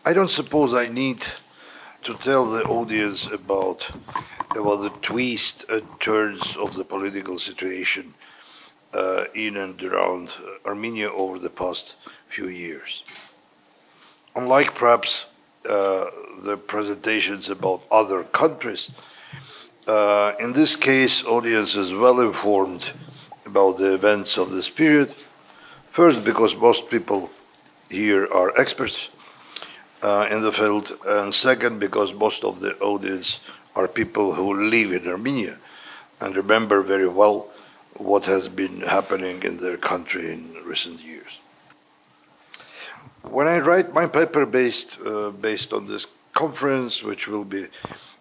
I don't suppose I need to tell the audience about the twists and turns of the political situation in and around Armenia over the past few years. Unlike perhaps the presentations about other countries, in this case, audience is well informed about the events of this period. First, because most people here are experts in the field, and second, because most of the audience are people who live in Armenia and remember very well what has been happening in their country in recent years. When I write my paper based on this conference, which will be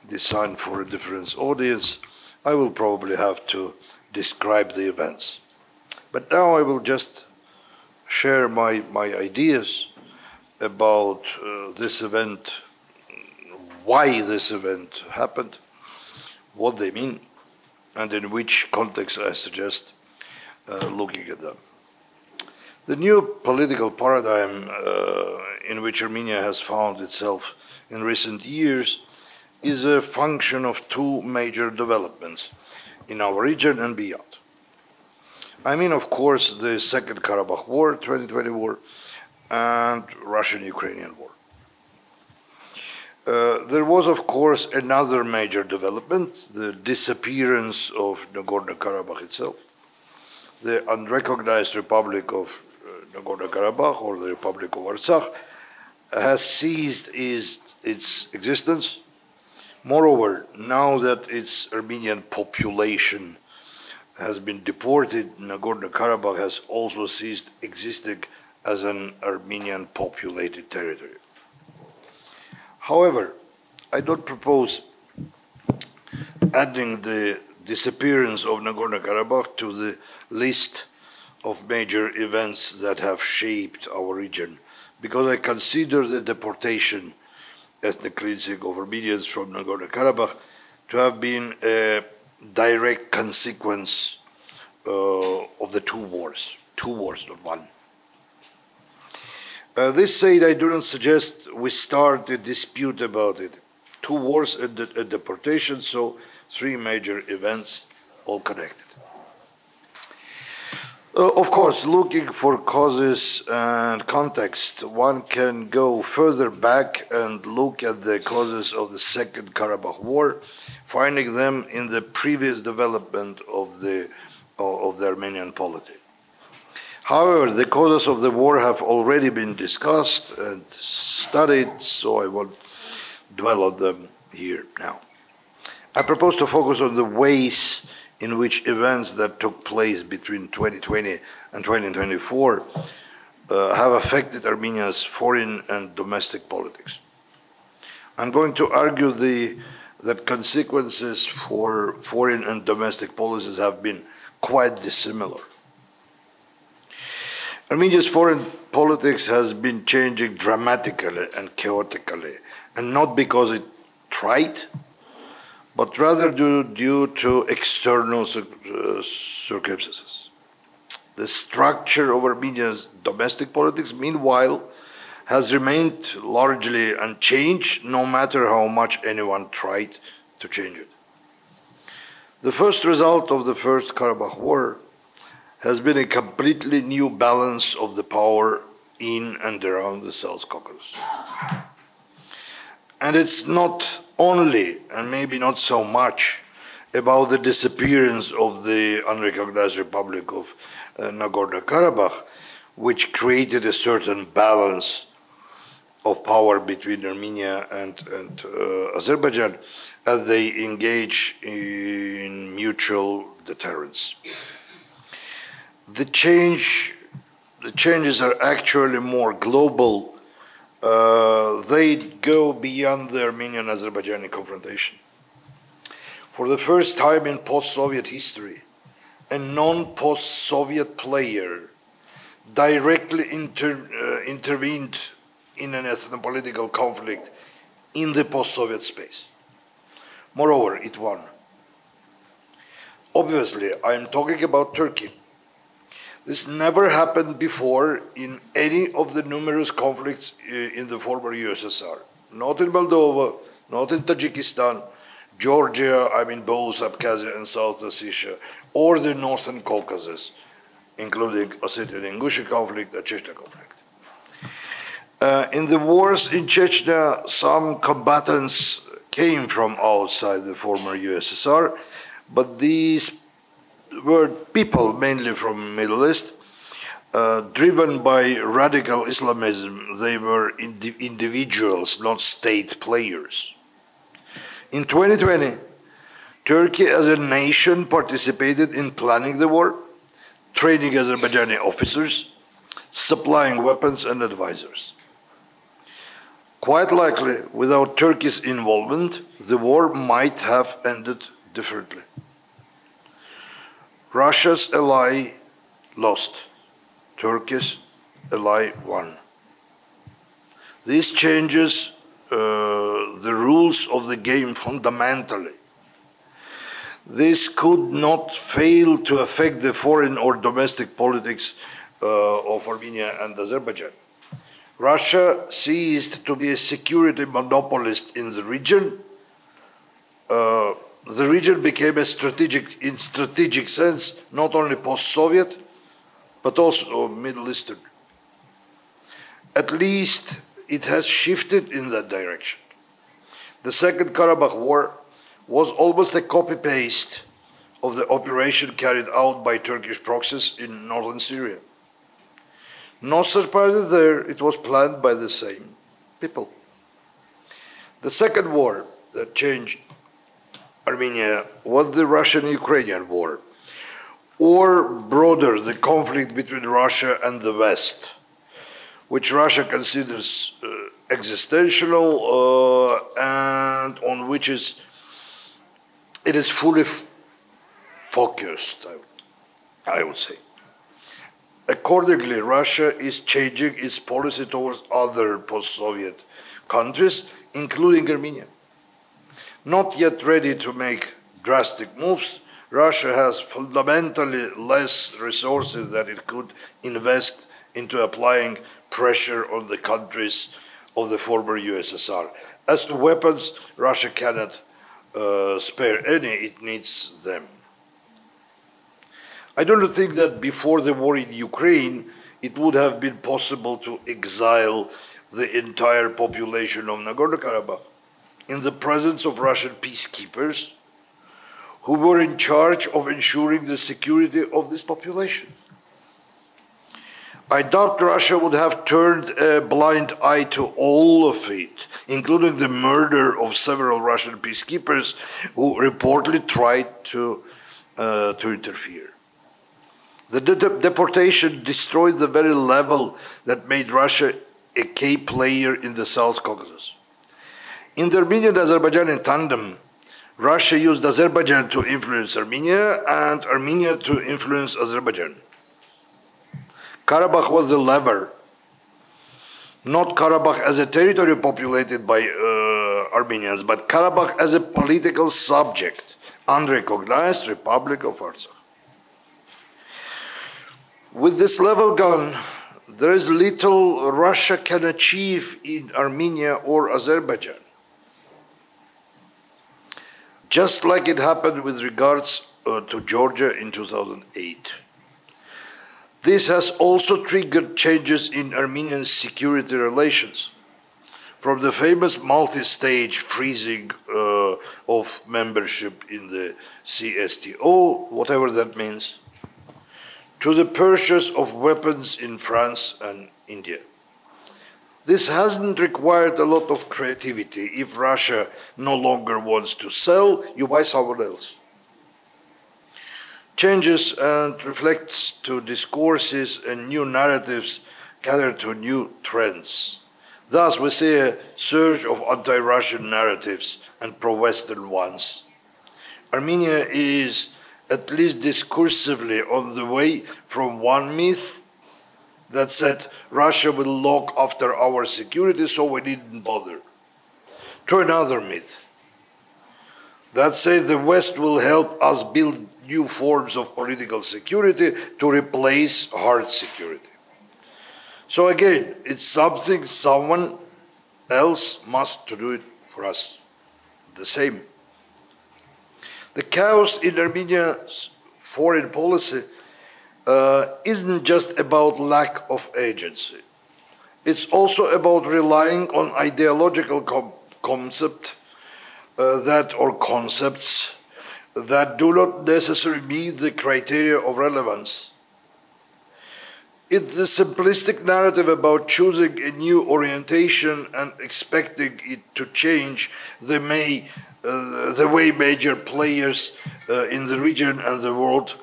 designed for a different audience, I will probably have to describe the events. But now I will just share my ideas about this event, why this event happened, what they mean, and in which context I suggest looking at them. The new political paradigm in which Armenia has found itself in recent years is a function of two major developments in our region and beyond. I mean, of course, the Second Karabakh War, 2020 war, and Russian-Ukrainian war. There was, of course, another major development, the disappearance of Nagorno-Karabakh itself. The unrecognized Republic of Nagorno-Karabakh, or the Republic of Artsakh, has ceased its existence. Moreover, now that its Armenian population has been deported, Nagorno-Karabakh has also ceased existing as an Armenian populated territory. However, I don't propose adding the disappearance of Nagorno-Karabakh to the list of major events that have shaped our region, because I consider the deportation, ethnic cleansing of Armenians from Nagorno-Karabakh to have been a direct consequence of the two wars, not one. This said, I do not suggest we start a dispute about it. Two wars and a deportation, so three major events, all connected. Of course, looking for causes and context, one can go further back and look at the causes of the Second Karabakh War, finding them in the previous development of the Armenian polity. However, the causes of the war have already been discussed and studied, so I won't dwell on them here now. I propose to focus on the ways in which events that took place between 2020 and 2024 have affected Armenia's foreign and domestic politics. I'm going to argue that consequences for foreign and domestic policies have been quite dissimilar. Armenia's foreign politics has been changing dramatically and chaotically, and not because it tried, but rather due to external circumstances. The structure of Armenia's domestic politics, meanwhile, has remained largely unchanged, no matter how much anyone tried to change it. The first result of the First Karabakh War has been a completely new balance of the power in and around the South Caucasus. And it's not only, and maybe not so much, about the disappearance of the unrecognized Republic of Nagorno-Karabakh, which created a certain balance of power between Armenia and Azerbaijan as they engage in mutual deterrence. The changes are actually more global. They go beyond the Armenian-Azerbaijani confrontation. For the first time in post-Soviet history, a non-post-Soviet player directly intervened in an ethnopolitical conflict in the post-Soviet space. Moreover, it won. Obviously, I'm talking about Turkey. This never happened before in any of the numerous conflicts in the former USSR. Not in Moldova, not in Tajikistan, Georgia, I mean both Abkhazia and South Ossetia, or the Northern Caucasus, including Ossetian Ingushian conflict, the Chechnya conflict. In the wars in Chechnya, some combatants came from outside the former USSR, but these were people mainly from Middle East, driven by radical Islamism. They were individuals, not state players. In 2020, Turkey as a nation participated in planning the war, training Azerbaijani officers, supplying weapons and advisors. Quite likely, without Turkey's involvement, the war might have ended differently. Russia's ally lost. Turkey's ally won. This changes the rules of the game fundamentally. This could not fail to affect the foreign or domestic politics of Armenia and Azerbaijan. Russia ceased to be a security monopolist in the region. The region became a in strategic sense, not only post-Soviet, but also Middle Eastern. At least it has shifted in that direction. The Second Karabakh War was almost a copy-paste of the operation carried out by Turkish proxies in northern Syria. No surprises there, it was planned by the same people. The second war that changed Armenia was the Russian-Ukrainian War, or broader, the conflict between Russia and the West, which Russia considers existential and on which it is fully focused, I would say. Accordingly, Russia is changing its policy towards other post-Soviet countries, including Armenia. Not yet ready to make drastic moves, Russia has fundamentally less resources that it could invest into applying pressure on the countries of the former USSR. As to weapons, Russia cannot spare any, it needs them. I don't think that before the war in Ukraine, it would have been possible to exile the entire population of Nagorno-Karabakh in the presence of Russian peacekeepers who were in charge of ensuring the security of this population. I doubt Russia would have turned a blind eye to all of it, including the murder of several Russian peacekeepers who reportedly tried to interfere. The deportation destroyed the very level that made Russia a key player in the South Caucasus. In the Armenian-Azerbaijani tandem, Russia used Azerbaijan to influence Armenia and Armenia to influence Azerbaijan. Karabakh was the lever, not Karabakh as a territory populated by Armenians, but Karabakh as a political subject, unrecognized Republic of Artsakh. With this level gone, there is little Russia can achieve in Armenia or Azerbaijan. Just like it happened with regards to Georgia in 2008. This has also triggered changes in Armenian security relations, from the famous multi-stage freezing of membership in the CSTO, whatever that means, to the purchase of weapons in France and India. This hasn't required a lot of creativity. If Russia no longer wants to sell, you buy someone else. Changes and reflects to discourses and new narratives cater to new trends. Thus, we see a surge of anti-Russian narratives and pro-Western ones. Armenia is, at least discursively, on the way from one myth that said Russia will look after our security, so we needn't bother, to another myth that said the West will help us build new forms of political security to replace hard security. So again, it's something someone else must do it for us. The same. The chaos in Armenia's foreign policy isn't just about lack of agency. It's also about relying on ideological concepts that do not necessarily meet the criteria of relevance. It's the simplistic narrative about choosing a new orientation and expecting it to change the way major players in the region and the world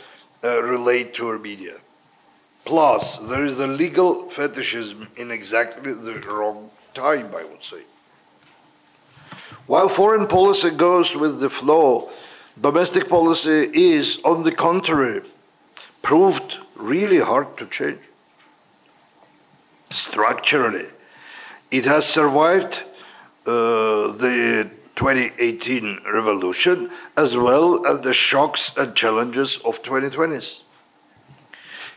relate to Armenia. Plus, there is the legal fetishism in exactly the wrong time, I would say. While foreign policy goes with the flow, domestic policy is, on the contrary, proved really hard to change. Structurally, it has survived the 2018 revolution as well as the shocks and challenges of 2020s.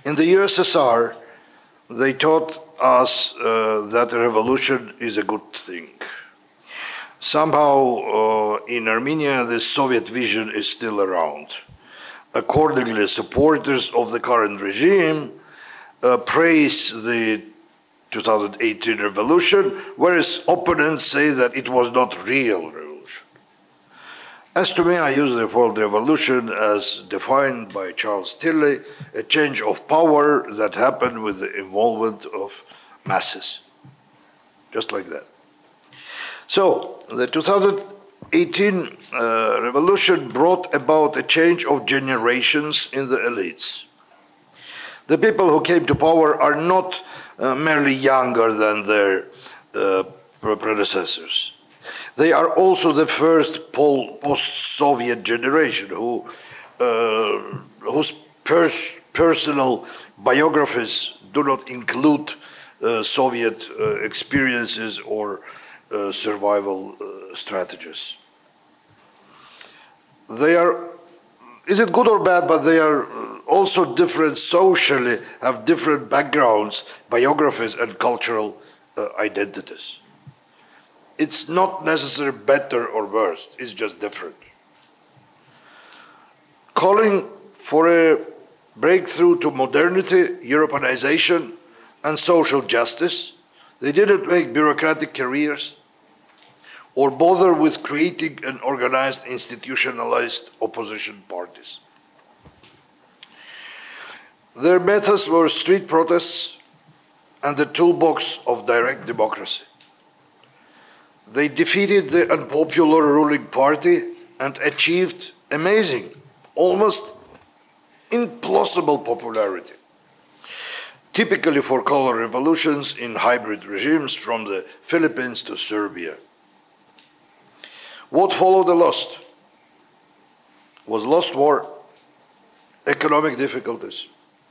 In the USSR, they taught us that a revolution is a good thing. Somehow, in Armenia, the Soviet vision is still around. Accordingly, supporters of the current regime praise the 2018 revolution, whereas opponents say that it was not real revolution. As to me, I use the word revolution as defined by Charles Tilley, a change of power that happened with the involvement of masses. Just like that. So, the 2018 revolution brought about a change of generations in the elites. The people who came to power are not merely younger than their predecessors. They are also the first post-Soviet generation whose personal biographies do not include Soviet experiences or survival strategies. They are, is it good or bad, but they are also different socially, have different backgrounds, biographies, and cultural identities. It's not necessarily better or worse, it's just different. Calling for a breakthrough to modernity, Europeanization, and social justice, they didn't make bureaucratic careers or bother with creating and organized institutionalized opposition parties. Their methods were street protests and the toolbox of direct democracy. They defeated the unpopular ruling party and achieved amazing, almost implausible popularity, typically for color revolutions in hybrid regimes from the Philippines to Serbia. What followed the lost was lost war, economic difficulties,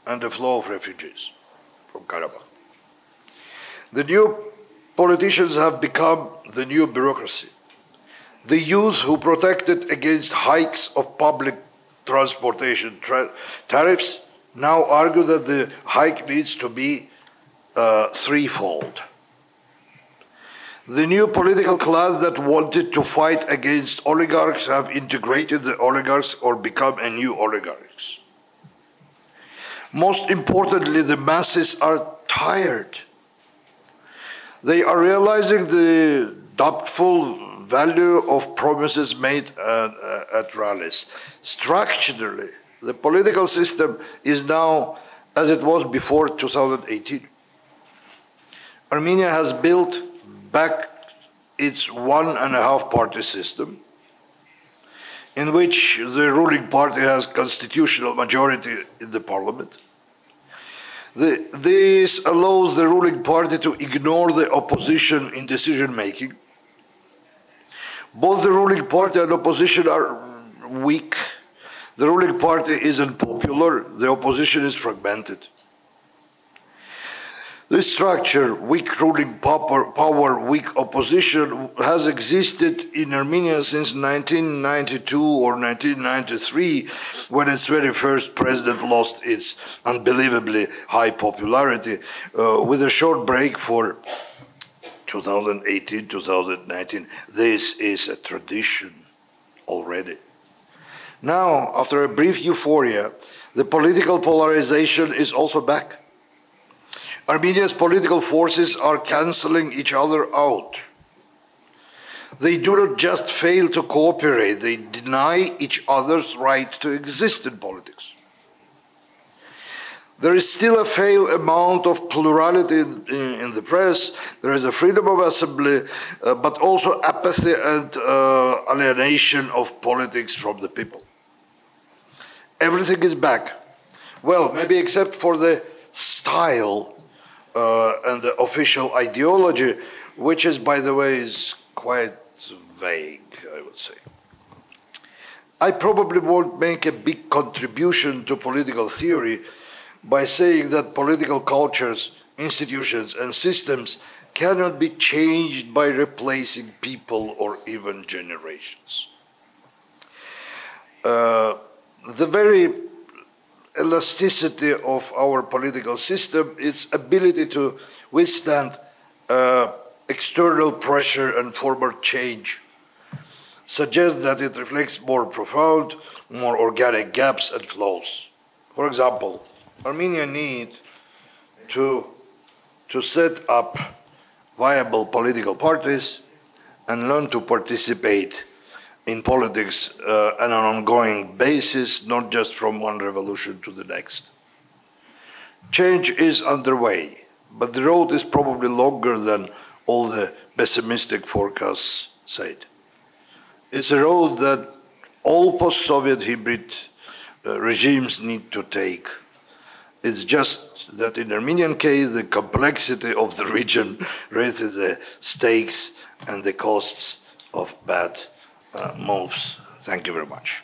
and the flow of refugees from Karabakh. The new politicians have become the new bureaucracy. The youth who protected against hikes of public transportation tariffs now argue that the hike needs to be threefold. The new political class that wanted to fight against oligarchs have integrated the oligarchs or become a new oligarchs. Most importantly, the masses are tired. They are realizing the doubtful value of promises made at rallies. Structurally, the political system is now as it was before 2018. Armenia has built back its 1.5 party system, in which the ruling party has constitutional majority in the parliament. This allows the ruling party to ignore the opposition in decision-making. Both the ruling party and opposition are weak. The ruling party is unpopular, the opposition is fragmented. This structure, weak ruling power, weak opposition, has existed in Armenia since 1992 or 1993, when its very first president lost its unbelievably high popularity, with a short break for 2018, 2019. This is a tradition already. Now, after a brief euphoria, the political polarization is also back. Armenia's political forces are cancelling each other out. They do not just fail to cooperate, they deny each other's right to exist in politics. There is still a fair amount of plurality in the press. There is a freedom of assembly, but also apathy and alienation of politics from the people. Everything is back. Well, maybe except for the style and the official ideology, which is, by the way, is quite vague, I would say. I probably won't make a big contribution to political theory by saying that political cultures, institutions, and systems cannot be changed by replacing people or even generations. The very elasticity of our political system, its ability to withstand external pressure and forward change, suggests that it reflects more profound, more organic gaps and flaws. For example, Armenia needs to set up viable political parties and learn to participate in politics on an ongoing basis, not just from one revolution to the next. Change is underway, but the road is probably longer than all the pessimistic forecasts said. It's a road that all post-Soviet hybrid regimes need to take. It's just that in the Armenian case, the complexity of the region raises the stakes and the costs of bad moves. Thank you very much.